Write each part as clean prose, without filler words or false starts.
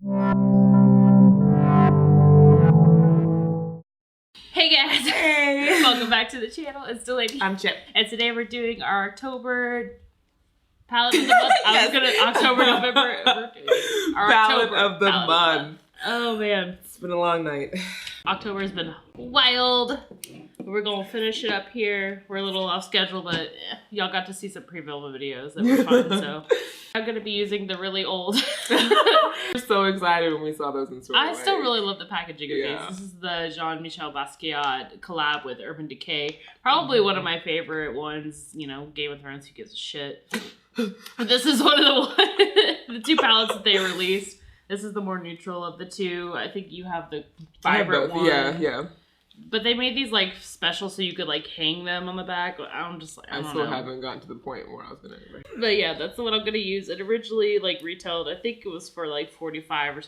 Hey guys! Hey! Welcome back to the channel. It's Delaney. I'm Chip. And today we're doing our October palette of the month. I was gonna October, November. Our Palette October of the month. Oh man. It's been a long night. October has been wild. We're gonna finish it up here. We're a little off schedule, but y'all got to see some pre-film videos that were fun, so. I'm gonna be using the really old. We're so excited when we saw those in store. I still really love the packaging of Yeah. these. This is the Jean-Michel Basquiat collab with Urban Decay. Probably one of my favorite ones, you know, Game of Thrones, who gives a shit. This is one of the two palettes that they released. This is the more neutral of the two. I think you have the vibrant one. Yeah. But they made these like special so you could like hang them on the back. I'm just like, I still haven't gotten to the point where I was gonna. But yeah, that's the one I'm gonna use. It originally like retailed, I think it was for like $45 or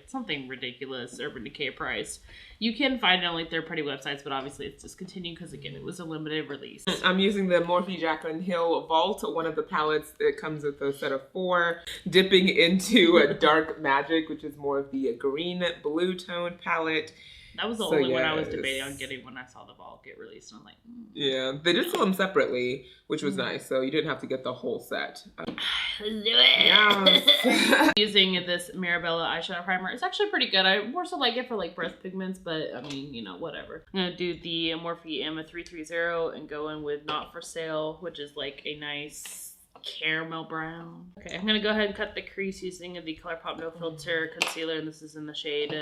something ridiculous Urban Decay price. You can find it on like third-party websites, but obviously it's discontinued because again it was a limited release. I'm using the Morphe Jaclyn Hill Vault, one of the palettes that comes with a set of 4, dipping into a Dark Magic, which is more of the green blue tone palette. That was the only one I was debating on getting when I saw the Vault get released. And I'm like, Yeah, they did sell them separately, which was nice. So you didn't have to get the whole set. Let's do it. Yes. Using this Mirabella eyeshadow primer. It's actually pretty good. I more so like it for like breast pigments, but I mean, you know, whatever. I'm gonna do the Morphe Emma 330 and go in with Not For Sale, which is like a nice caramel brown. Okay, I'm gonna go ahead and cut the crease using the ColourPop No Filter Concealer, and this is in the shade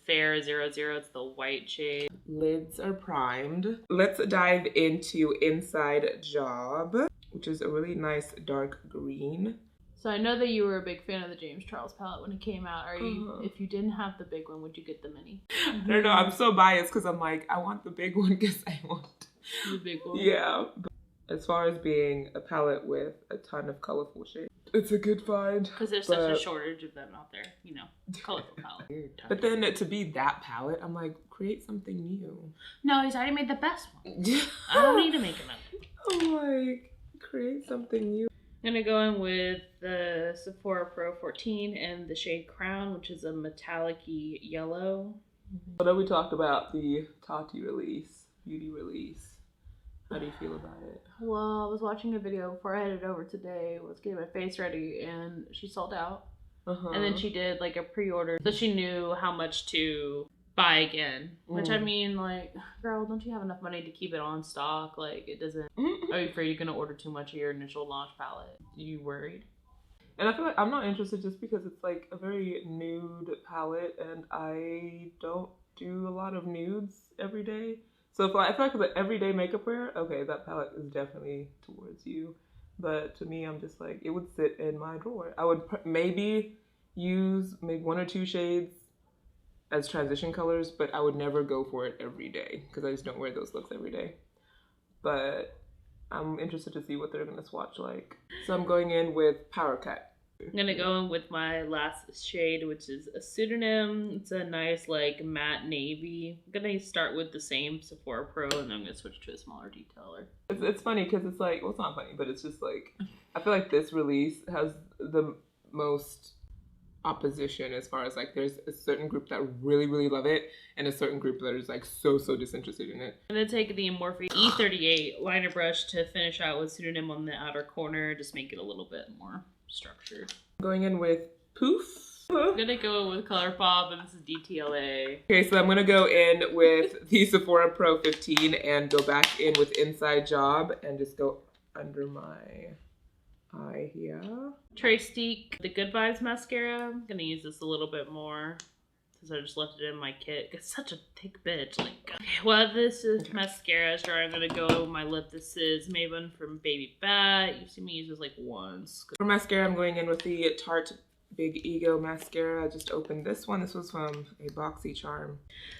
Fair 00. It's the white shade. Lids are primed. Let's dive into Inside Job, which is a really nice dark green. So I know that you were a big fan of the James Charles palette when it came out. Are you? If you didn't have the big one, would you get the mini? I don't know. I'm so biased because I'm like, I want the big one because I want the big one. Yeah. As far as being a palette with a ton of colorful shades, it's a good find. Because there's such a shortage of them out there, you know, colorful palette. But then to be that palette, I'm like, create something new. No, he's already made the best one. I don't need to make him up. I'm like, create something new. I'm gonna go in with the Sephora Pro 14 and the shade Crown, which is a metallic-y yellow. I know we talked about the Tati release, beauty release. How do you feel about it? Well, I was watching a video before I headed over today, was getting my face ready, and she sold out. And then she did like a pre-order, so she knew how much to buy again. Which I mean, like, girl, don't you have enough money to keep it on stock? Like, it doesn't. Are you afraid you're gonna order too much of your initial launch palette? Are you worried? And I feel like I'm not interested just because it's like a very nude palette, and I don't do a lot of nudes every day. So if I feel like the everyday makeup wear, okay, that palette is definitely towards you. But to me, I'm just like, it would sit in my drawer. I would maybe use maybe 1 or 2 shades as transition colors, but I would never go for it every day because I just don't wear those looks every day. But I'm interested to see what they're gonna swatch like. So I'm going in with Power Cut. I'm gonna go in with my last shade, which is a pseudonym. It's a nice like matte navy. I'm gonna start with the same Sephora Pro, and then I'm gonna switch to a smaller detailer. It's funny because it's like, well, it's not funny, but it's just like, I feel like this release has the most opposition as far as like, there's a certain group that really, really love it, and a certain group that is like so disinterested in it. I'm gonna take the Morphe E38 liner brush to finish out with pseudonym on the outer corner, just make it a little bit more structured. Going in with Poof. I'm gonna go with ColourPop, and this is DTLA. Okay, so I'm gonna go in with the Sephora Pro 15 and go back in with Inside Job and just go under my eye here. Trace the Good Vibes mascara. I'm gonna use this a little bit more since I just left it in my kit. It's such a thick bitch. Like, okay, well, this is mascara is dry. I'm gonna go with my lip. This is Maybelline from Baby Fat. You've seen me use this like once. For mascara, I'm going in with the Tarte Big Ego mascara. I just opened this one. This was from a BoxyCharm.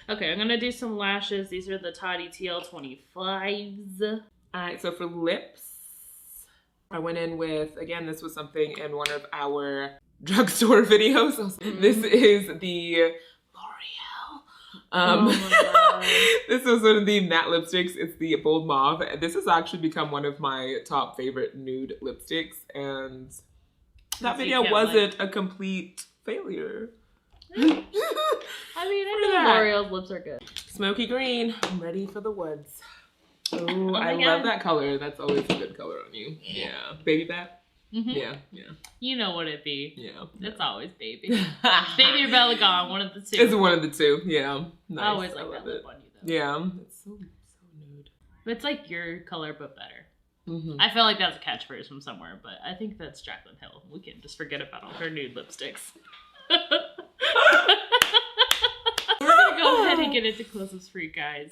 Okay, I'm gonna do some lashes. These are the Tati TL25s. Alright, so for lips, I went in with, again, this was something in one of our drugstore videos. This is the this was one of the matte lipsticks. It's the Bold Mauve. This has actually become one of my top favorite nude lipsticks, and that video wasn't a complete failure. L'Oreal's lips are good. Smoky green. I'm ready for the woods. Oh, my I God. love that color. That's always a good color on you. Yeah. Baby bat? Mm-hmm. Yeah. You know what it be. Yeah. It's always baby. Baby or Bella Gone, one of the two. It's one of the two. Yeah. Nice. I always like that lip on you though. Yeah. It's so nude. It's like your color but better. Mm-hmm. I feel like that's a catchphrase from somewhere, but I think that's Jaclyn Hill. We can just forget about all her nude lipsticks. We're gonna go ahead and get into close-ups for you guys.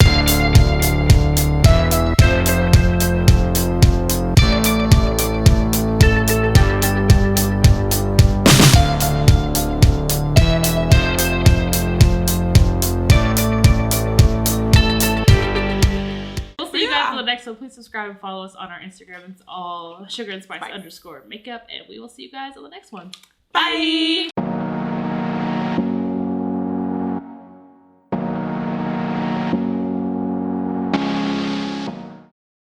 Next one, please subscribe and follow us on our Instagram. It's all sugar and spice _ makeup, and we will see you guys on the next one. Bye.